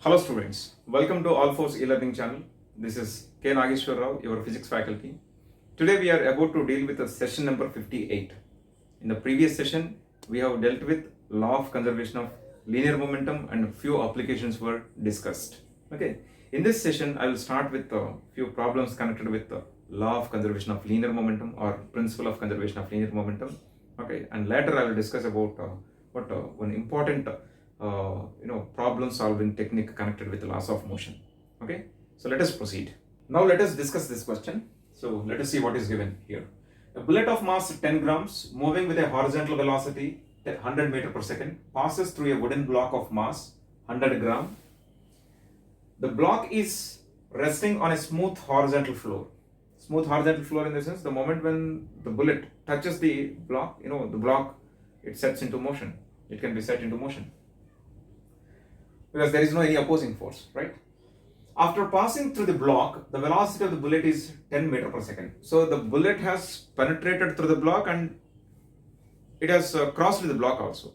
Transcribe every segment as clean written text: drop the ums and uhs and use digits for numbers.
Hello students, welcome to All Force e-learning channel. This is K. Nageshwar Rao, your physics faculty. Today we are about to deal with the session number 58. In the previous session, we have dealt with law of conservation of linear momentum and few applications were discussed. Okay, in this session, I will start with a few problems connected with the law of conservation of linear momentum or principle of conservation of linear momentum. Okay, and later I will discuss about one important problem solving technique connected with the laws of motion. Okay, so let us proceed. Now let us discuss this question. So let us see what is given here. A bullet of mass 10 grams moving with a horizontal velocity 100 meter per second passes through a wooden block of mass 100 gram. The block is resting on a smooth horizontal floor. Smooth horizontal floor in the sense the moment when the bullet touches the block, the block, it sets into motion. It can be set into motion because there is no any opposing force, right? After passing through the block, the velocity of the bullet is 10 meter per second. So the bullet has penetrated through the block and it has crossed the block also.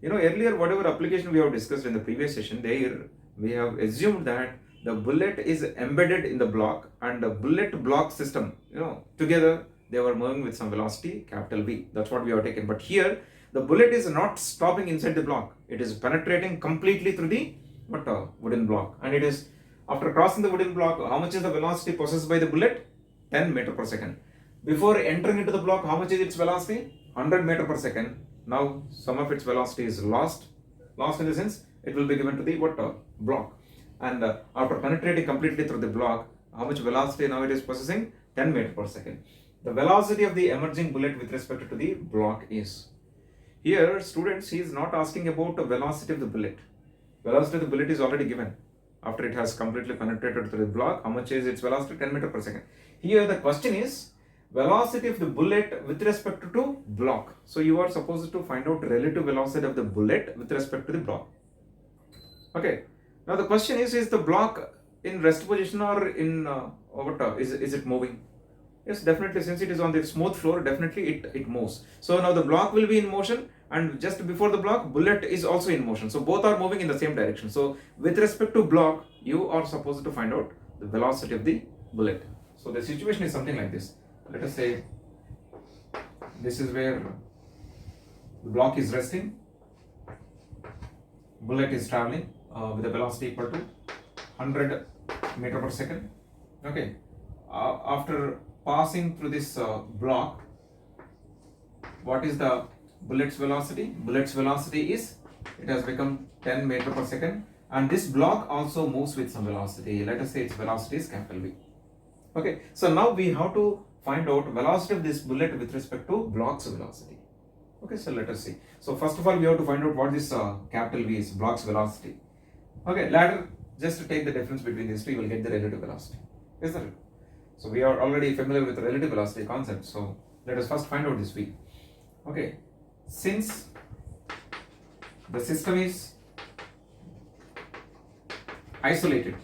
Earlier whatever application we have discussed in the previous session, there we have assumed that the bullet is embedded in the block and the bullet block system, together they were moving with some velocity, capital V. That's what we have taken. But here, the bullet is not stopping inside the block. It is penetrating completely through the wooden block. And it is, after crossing the wooden block, how much is the velocity possessed by the bullet? 10 meter per second. Before entering into the block, how much is its velocity? 100 meter per second. Now, some of its velocity is lost. Lost in the sense, it will be given to the block. And after penetrating completely through the block, how much velocity now it is possessing? 10 meter per second. The velocity of the emerging bullet with respect to the block is. Here, students, he is not asking about the velocity of the bullet. Velocity of the bullet is already given. After it has completely penetrated through the block, how much is its velocity? 10 meter per second. Here, the question is velocity of the bullet with respect to block. So, you are supposed to find out relative velocity of the bullet with respect to the block. Okay. Now, the question is the block in rest position or in is it moving? Yes, definitely. Since it is on the smooth floor, definitely it moves. So now the block will be in motion, and just before the block, bullet is also in motion. So both are moving in the same direction. So with respect to block, you are supposed to find out the velocity of the bullet. So the situation is something like this. Let us say this is where the block is resting, bullet is traveling with a velocity equal to 100 meter per second. Okay. After passing through this block, what is the bullet's velocity? Bullet's velocity is, it has become 10 meter per second, and this block also moves with some velocity. Let us say its velocity is capital V. Okay, so now we have to find out velocity of this bullet with respect to block's velocity. Okay, so let us see. So first of all, we have to find out what this capital V is, block's velocity. Okay, later just to take the difference between these two, you will get the relative velocity. Is that it? So we are already familiar with the relative velocity concept. So let us first find out this V. Okay, since the system is isolated,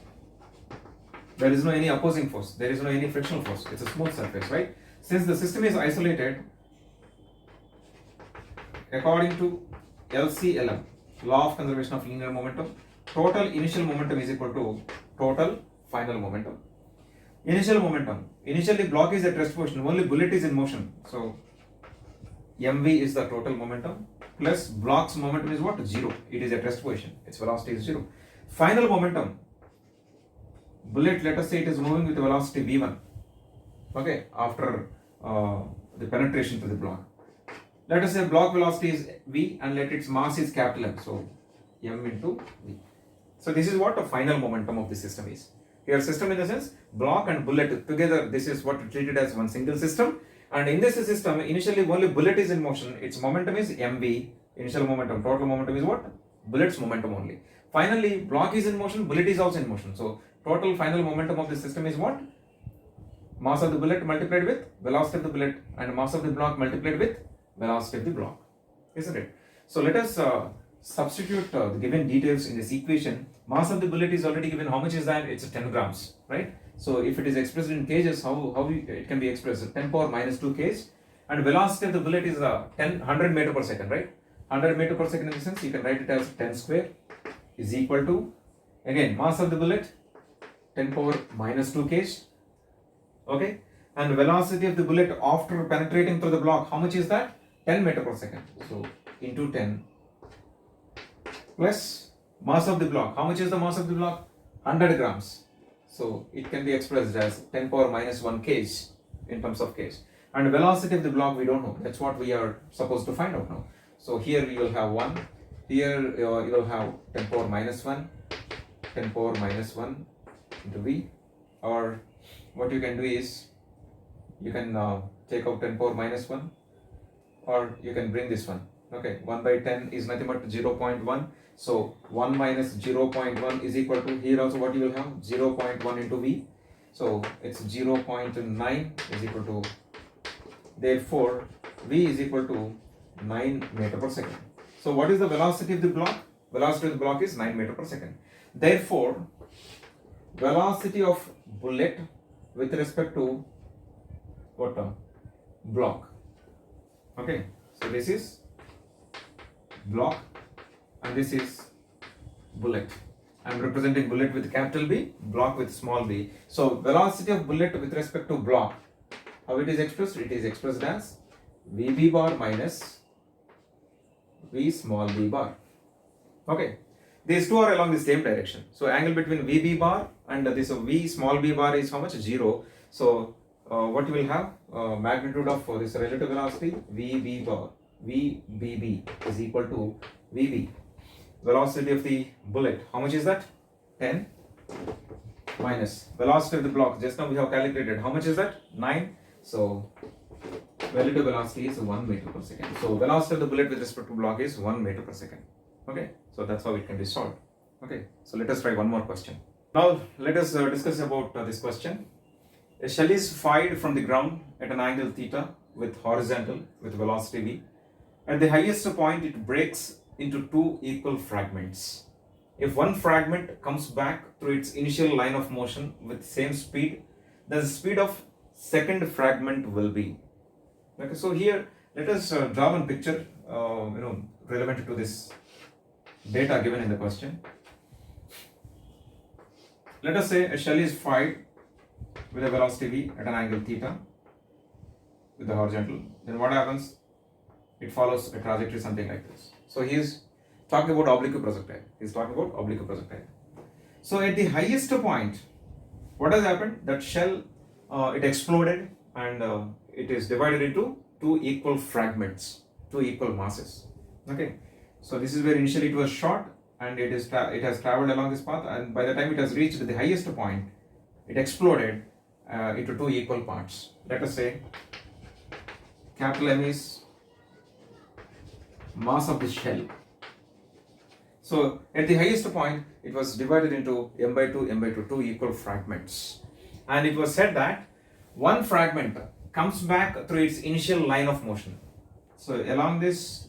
there is no any opposing force, there is no any frictional force, it's a smooth surface, right? Since the system is isolated, according to LCLM, law of conservation of linear momentum, total initial momentum is equal to total final momentum. Initial momentum, initially block is at rest position, only bullet is in motion. So mv is the total momentum plus block's momentum is what? 0. It is at rest position, its velocity is 0. Final momentum, bullet, let us say it is moving with velocity v1. Okay, after the penetration to the block. Let us say block velocity is v and let its mass is capital M. So m into v. So this is what the final momentum of the system is. Here system in the sense block and bullet together, this is what treated as one single system, and in this system initially only bullet is in motion, its momentum is mv, initial momentum, total momentum is what? Bullet's momentum only. Finally block is in motion, bullet is also in motion, so total final momentum of the system is what? Mass of the bullet multiplied with velocity of the bullet and mass of the block multiplied with velocity of the block, isn't it? So let us substitute the given details in this equation. Mass of the bullet is already given. How much is that? It's 10 grams, right? So if it is expressed in kgs, how it can be expressed? 10 power minus 2 kg. And velocity of the bullet is 100 meter per second, right? 100 meter per second in the sense you can write it as 10 square is equal to Again, mass of the bullet 10 power minus 2 kg. Okay, and velocity of the bullet after penetrating through the block, how much is that? 10 meter per second. So into 10 plus mass of the block. How much is the mass of the block? 100 grams. So it can be expressed as 10 power minus 1 kg in terms of kg. And velocity of the block we don't know. That's what we are supposed to find out now. So here we will have 1. Here you will have 10 power minus 1. 10 power minus 1 into V. Or what you can do is you can take out 10 power minus 1, or you can bring this one. Okay, 1 by 10 is nothing but 0.1. So 1 minus 0.1 is equal to, here also what you will have, 0.1 into V. So it's 0.9 is equal to, therefore V is equal to 9 meter per second. So what is the velocity of the block? Velocity of the block is 9 meter per second. Therefore, velocity of bullet with respect to what term? Block. Okay, so this is block and this is bullet. I am representing bullet with capital B, block with small b. So velocity of bullet with respect to block, how it is expressed? It is expressed as VB bar minus V small b bar. Okay, these two are along the same direction. So angle between VB bar and this V small b bar is how much? 0. So what you will have? Magnitude of this relative velocity VB bar, VBB is equal to VB. Velocity of the bullet, how much is that? 10 minus velocity of the block, just now we have calculated, how much is that? 9. So relative velocity is 1 meter per second. So velocity of the bullet with respect to block is 1 meter per second. Okay, so that's how it can be solved. Okay, so let us try one more question. Now let us discuss about this question. A shell is fired from the ground at an angle theta with horizontal with velocity v. At the highest point it breaks into two equal fragments. If one fragment comes back through its initial line of motion with same speed, the speed of second fragment will be. Okay, so here let us draw one picture relevant to this data given in the question. Let us say a shell is fired with a velocity v at an angle theta with the horizontal. Then what happens? It follows a trajectory something like this. So he is talking about oblique projectile. He is talking about oblique projectile. So at the highest point, what has happened? That shell it exploded and it is divided into two equal fragments, two equal masses. Okay. So this is where initially it was shot and it has traveled along this path, and by the time it has reached the highest point, it exploded into two equal parts. Let us say capital M is mass of the shell. So at the highest point, it was divided into m by 2, two equal fragments. And it was said that one fragment comes back through its initial line of motion. So along this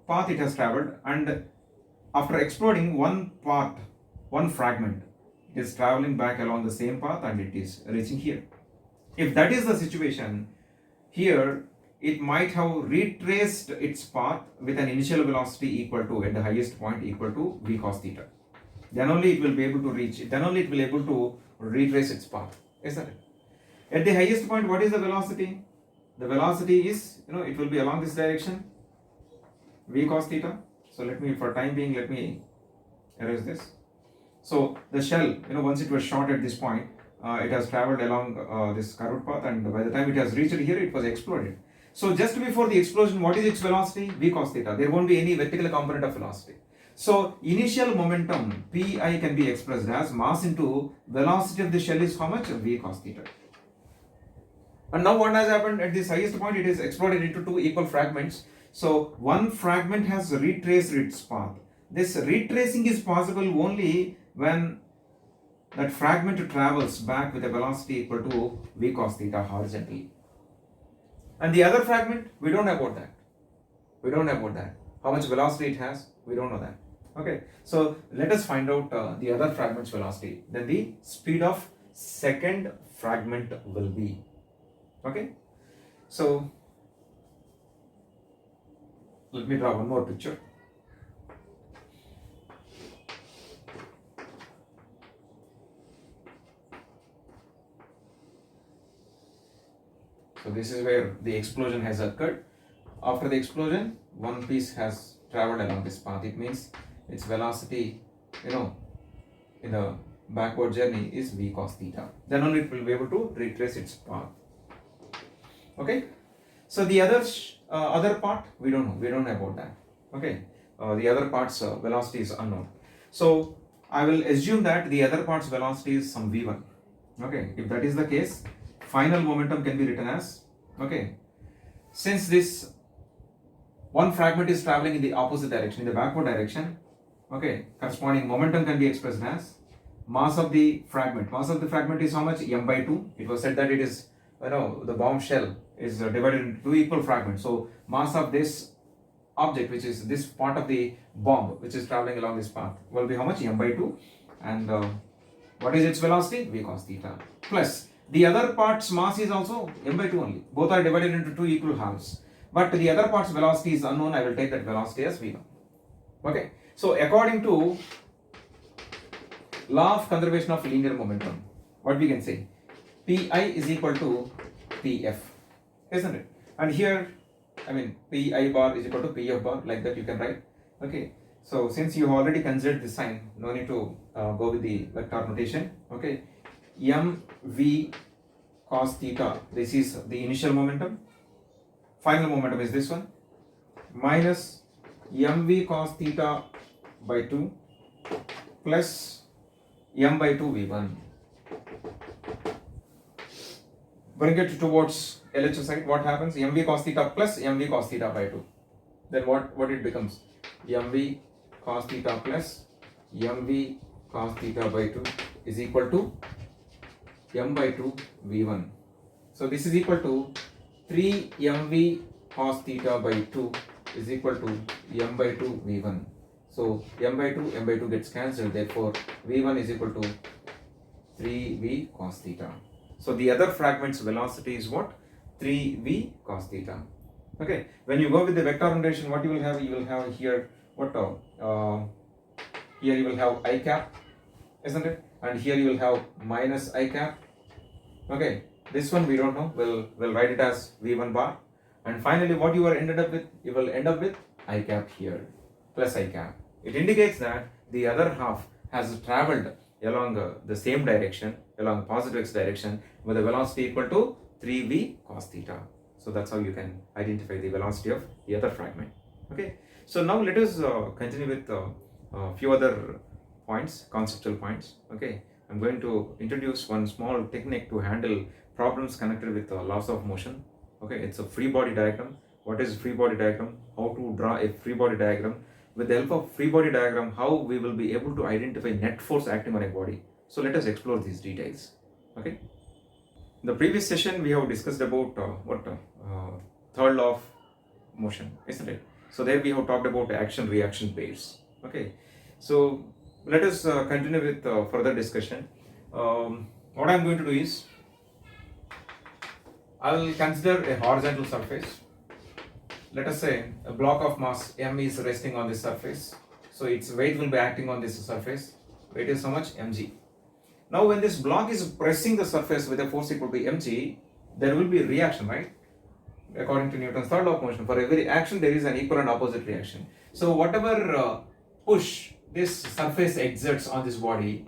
path it has traveled, and after exploding one fragment, it is traveling back along the same path and it is reaching here. If that is the situation, here it might have retraced its path with an initial velocity equal to, at the highest point, equal to v cos theta. Then only it will be able to reach, then only it will be able to retrace its path. Is that it? At the highest point, what is the velocity? The velocity is, it will be along this direction, v cos theta. So let me, for time being, let me erase this. So the shell, once it was shot at this point, it has traveled along this curved path, and by the time it has reached here, it was exploded. So just before the explosion, what is its velocity? V cos theta. There won't be any vertical component of velocity. So initial momentum Pi can be expressed as mass into velocity of the shell is how much? V cos theta. And now what has happened at this highest point? It is exploded into two equal fragments. So one fragment has retraced its path. This retracing is possible only when that fragment travels back with a velocity equal to v cos theta horizontally. And the other fragment, we don't know about that. We don't know about that. How much velocity it has, we don't know that. Okay, so let us find out the other fragment's velocity. Then the speed of second fragment will be. Okay, so let me draw one more picture. So this is where the explosion has occurred. After the explosion, one piece has traveled along this path. It means its velocity, in the backward journey is v cos theta. Then only it will be able to retrace its path. Okay. So the other part we don't know. We don't know about that. Okay. The other part's velocity is unknown. So I will assume that the other part's velocity is some v1. Okay. If that is the case, final momentum can be written as, okay, since this one fragment is traveling in the opposite direction, in the backward direction, okay, corresponding momentum can be expressed as mass of the fragment. Mass of the fragment is how much? M by 2. It was said that it is, the bomb shell is divided into two equal fragments. So mass of this object, which is this part of the bomb which is traveling along this path, will be how much? M by 2. And what is its velocity? V cos theta. Plus the other part's mass is also M by 2 only. Both are divided into two equal halves. But the other part's velocity is unknown. I will take that velocity as V1. Okay. So according to law of conservation of linear momentum, what we can say? Pi is equal to Pf, isn't it? And here, Pi bar is equal to Pf bar, like that you can write. Okay. So since you have already considered this sign, no need to go with the vector notation. Okay. Mv cos theta, this is the initial momentum. Final momentum is this one, minus mv cos theta by 2 plus m by 2 v1. Bring it towards LHS side. What happens? Mv cos theta plus mv cos theta by 2. Then what it becomes? Mv cos theta plus mv cos theta by 2 is equal to m by 2 v1. So this is equal to 3 mv cos theta by 2 is equal to m by 2 v1. So m by 2 gets cancelled. Therefore v1 is equal to 3v cos theta. So the other fragment's velocity is what? 3v cos theta. Okay. When you go with the vector notation, what you will have? You will have here what? Here you will have I cap, isn't it? And here you will have minus I cap. Okay. This one we don't know. We'll write it as v1 bar. And finally, what you are ended up with? You will end up with I cap here plus I cap. It indicates that the other half has traveled along the same direction, along positive x direction, with a velocity equal to 3v cos theta. So that's how you can identify the velocity of the other fragment. Okay. So now let us continue with a few other points, conceptual points. Okay. I'm going to introduce one small technique to handle problems connected with laws of motion. Okay, it's a free body diagram. What is free body diagram? How to draw a free body diagram? With the help of free body diagram, how we will be able to identify net force acting on a body. So let us explore these details. Okay. In the previous session, we have discussed about third law of motion, isn't it? So there we have talked about action-reaction pairs. Okay. So let us continue with further discussion. What I am going to do is, I will consider a horizontal surface. Let us say a block of mass m is resting on this surface. So its weight will be acting on this surface. Weight is how much? mg. Now when this block is pressing the surface with a force equal to mg, there will be a reaction, right? According to Newton's third law of motion, for every action there is an equal and opposite reaction. So whatever push this surface exerts on this body,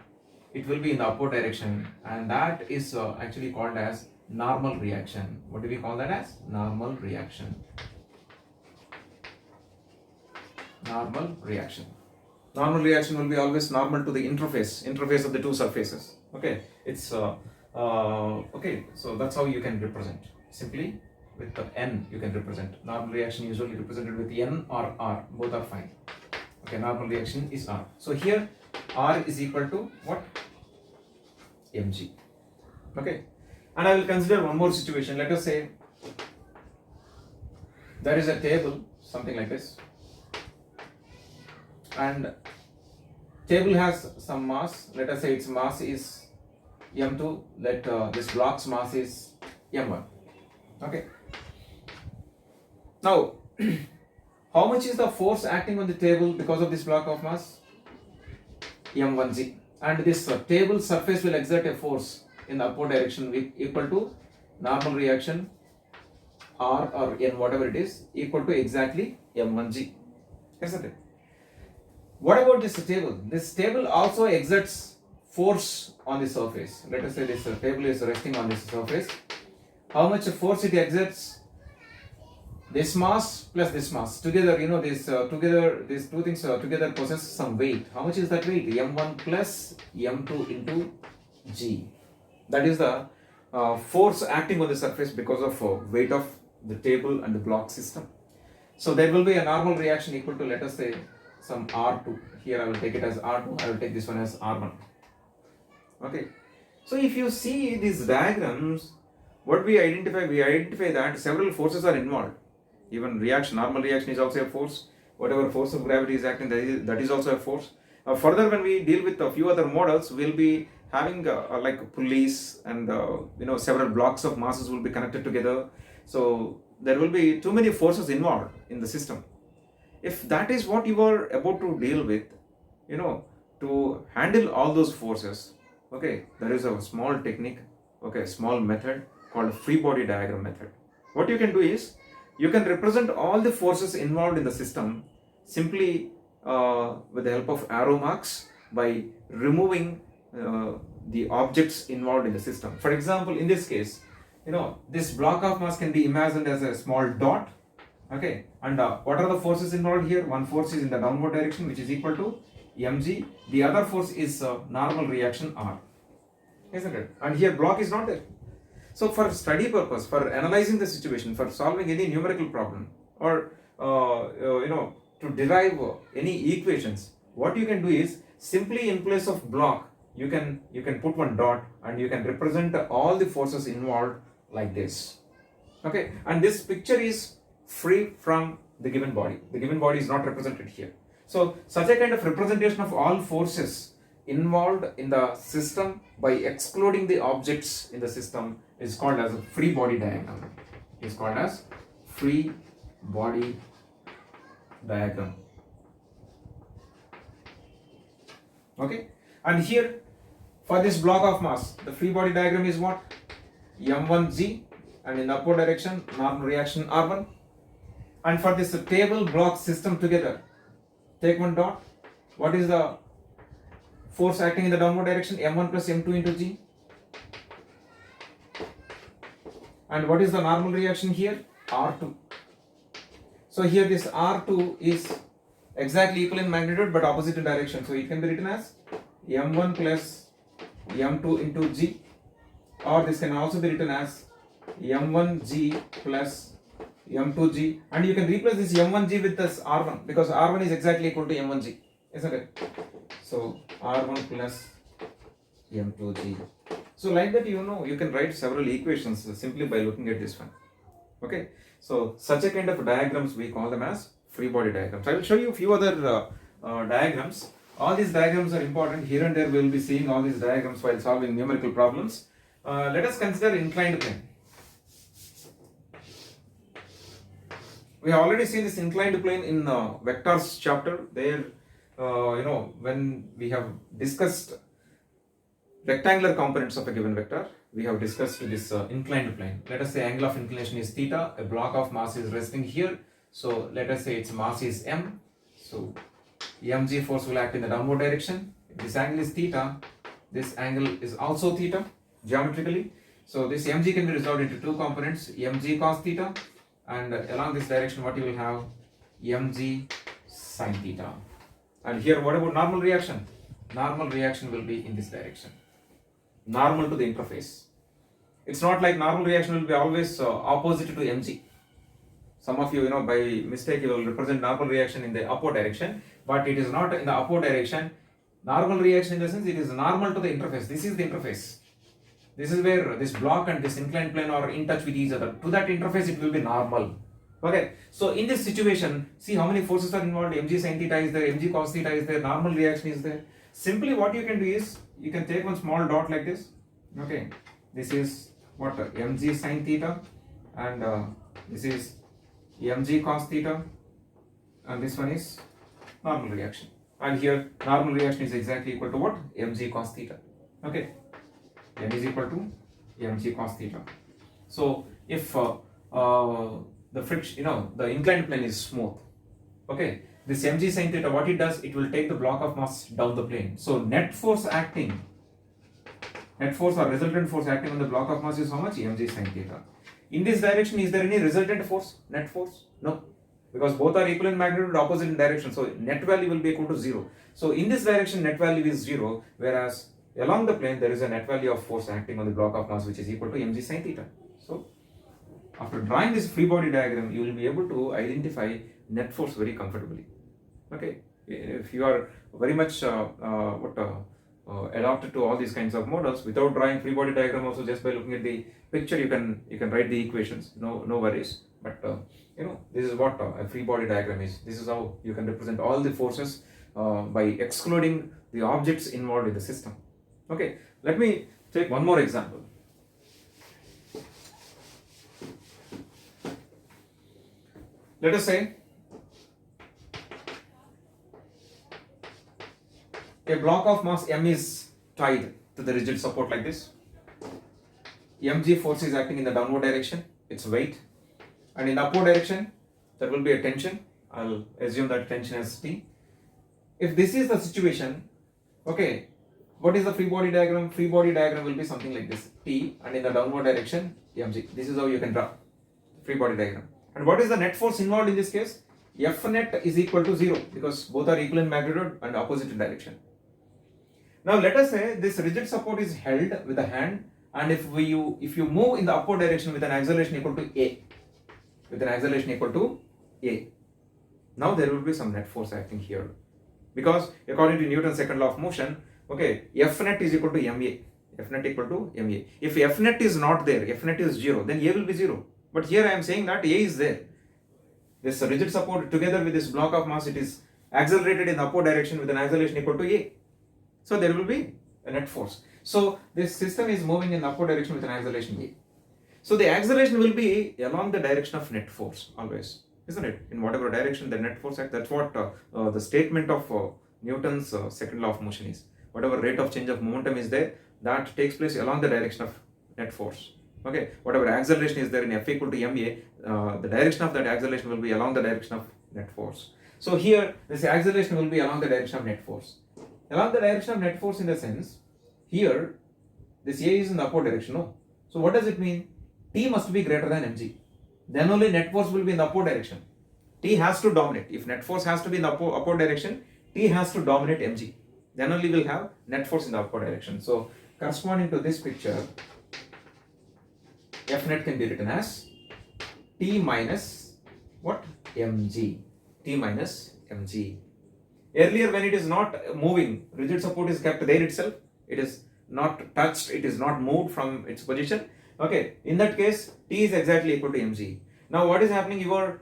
it will be in the upward direction, and that is actually called as normal reaction. What do we call that as? Normal reaction. Normal reaction. Normal reaction will be always normal to the interface of the two surfaces. Okay, it's okay. So that's how you can represent. Simply with the n you can represent. Normal reaction usually represented with n or r. Both are fine. Okay, normal reaction is r. So here r is equal to what? mg. Okay. And I will consider one more situation. Let us say there is a table, something like this, and table has some mass. Let us say its mass is m2. Let this block's mass is m1. Okay. Now, how much is the force acting on the table because of this block of mass? m1g. And this table surface will exert a force in the upward direction equal to normal reaction R or N, whatever it is, equal to exactly m1g, isn't it? What about this table? This table also exerts force on the surface. Let us say this table is resting on this surface. How much force it exerts? This mass plus this mass together, these two things together possess some weight. How much is that weight? m1 plus m2 into g. That is the force acting on the surface because of weight of the table and the block system. So there will be a normal reaction equal to, let us say, some R2. Here I will take it as R2, I will take this one as R1. Okay. So if you see these diagrams, what we identify that several forces are involved. Even normal reaction is also a force. Whatever force of gravity is acting, that is also a force. Further, when we deal with a few other models, we'll be having like pulleys and several blocks of masses will be connected together. So there will be too many forces involved in the system. If that is what you are about to deal with, to handle all those forces, okay, there is a small technique, okay, small method called free body diagram method. What you can do is, you can represent all the forces involved in the system simply with the help of arrow marks by removing the objects involved in the system. For example, in this case, this block of mass can be imagined as a small dot, okay, and what are the forces involved here? One force is in the downward direction, which is equal to mg. The other force is normal reaction R, isn't it? And here block is not there. So for study purpose, for analyzing the situation, for solving any numerical problem, or to derive any equations, what you can do is simply in place of block, you can put one dot and you can represent all the forces involved like this. Okay, and this picture is free from the given body. The given body is not represented here. So such a kind of representation of all forces involved in the system by excluding the objects in the system is called as a free body diagram. Is called as free body diagram. Okay, and here for this block of mass, the free body diagram is what? m1g, and in the upward direction normal reaction R1. And for this table block system together, take one dot. What is the force acting in the downward direction? m1 plus m2 into g. And what is the normal reaction here? R2. So here this R2 is exactly equal in magnitude but opposite in direction. So it can be written as m1 plus m2 into g, or this can also be written as m1g plus m2g, and you can replace this m1g with this r1 because r1 is exactly equal to m1g, isn't it? So r1 plus m2g. So like that, you can write several equations simply by looking at this one. Okay, so such a kind of diagrams we call them as free body diagrams. I will show you a few other diagrams. All these diagrams are important. Here and there we will be seeing all these diagrams while solving numerical problems. Let us consider inclined plane. We have already seen this inclined plane in vectors chapter. There, when we have discussed rectangular components of a given vector, we have discussed this inclined plane. Let us say angle of inclination is theta, a block of mass is resting here. So let us say its mass is m. So mg force will act in the downward direction. If this angle is theta, this angle is also theta geometrically. So this mg can be resolved into two components, mg cos theta, and along this direction what you will have? Mg sin theta. And here what about normal reaction? Normal reaction will be in this direction, normal to the interface. It's not like normal reaction will be always opposite to mg. Some of you, by mistake, you will represent normal reaction in the upward direction, but it is not in the upward direction. Normal reaction in the sense it is normal to the interface. This is the interface. This is where this block and this inclined plane are in touch with each other. To that interface, it will be normal. Okay. So in this situation, see how many forces are involved. Mg sin theta is there, mg cos theta is there, normal reaction is there. Simply what you can do is, you can take one small dot like this. Okay. This is what? Mg sin theta, and this is mg cos theta, and this one is normal reaction. And here normal reaction is exactly equal to what? Mg cos theta. Okay. M is equal to mg cos theta. So if the friction, the inclined plane is smooth. Okay, this mg sin theta, what it does, it will take the block of mass down the plane. So net force or resultant force acting on the block of mass is how much? Mg sin theta. In this direction, is there any resultant force, net force? No, because both are equal in magnitude, opposite in direction. So net value will be equal to 0. So in this direction, net value is 0, whereas along the plane, there is a net value of force acting on the block of mass which is equal to mg sin theta. So after drawing this free body diagram, you will be able to identify net force very comfortably. Okay, if you are very much adapted to all these kinds of models without drawing free body diagram, also just by looking at the picture, you can write the equations. No worries. But this is what a free body diagram is. This is how you can represent all the forces by excluding the objects involved in the system. Okay, let me take one more example. Let us say a block of mass m is tied to the rigid support like this. Mg force is acting in the downward direction, its weight, and in the upward direction there will be a tension. I'll assume that tension is T. If this is the situation, okay, what is the free body diagram? Free body diagram will be something like this, T, and in the downward direction Mg. This is how you can draw free body diagram. And what is the net force involved in this case? F net is equal to 0 because both are equal in magnitude and opposite in direction. Now let us say this rigid support is held with a hand, and if you move in the upward direction with an acceleration equal to A, now there will be some net force acting here, because according to Newton's second law of motion, okay, F net is equal to ma. F net equal to ma. If F net is not there, F net is 0, then A will be 0. But here I am saying that A is there. This rigid support together with this block of mass, it is accelerated in the upward direction with an acceleration equal to A. So there will be a net force. So this system is moving in the upward direction with an acceleration A. So the acceleration will be along the direction of net force always, isn't it? In whatever direction the net force acts, that's what the statement of Newton's second law of motion is. Whatever rate of change of momentum is there, that takes place along the direction of net force. Okay, whatever acceleration is there in F equal to ma, the direction of that acceleration will be along the direction of net force. So here, this acceleration will be along the direction of net force. Along the direction of net force in the sense, here, this A is in the upward direction, no? So what does it mean? T must be greater than mg. Then only net force will be in the upward direction. T has to dominate. If net force has to be in the upward direction, T has to dominate mg. Then only we'll have net force in the upward direction. So corresponding to this picture, F net can be written as T minus what? Mg. T minus mg. Earlier, when it is not moving, rigid support is kept there itself. It is not touched, it is not moved from its position. Okay, in that case, T is exactly equal to mg. Now what is happening? You are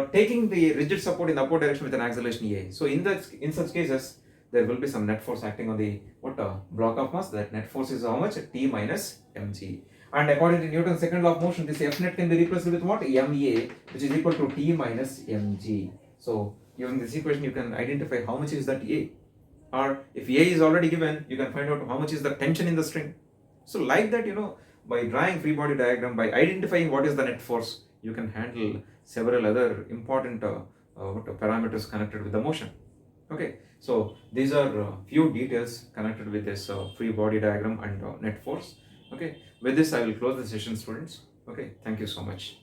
taking the rigid support in the upward direction with an acceleration A. So in such cases, there will be some net force acting on the block of mass. That net force is how much? T minus mg. And according to Newton's second law of motion, this F net can be replaced with what? Ma, which is equal to T minus mg. So using this equation, you can identify how much is that A. Or if A is already given, you can find out how much is the tension in the string. So like that, by drawing free body diagram, by identifying what is the net force, you can handle several other important parameters connected with the motion. Okay, so these are few details connected with this free body diagram and net force. Okay, with this I will close the session, students. Okay, thank you so much.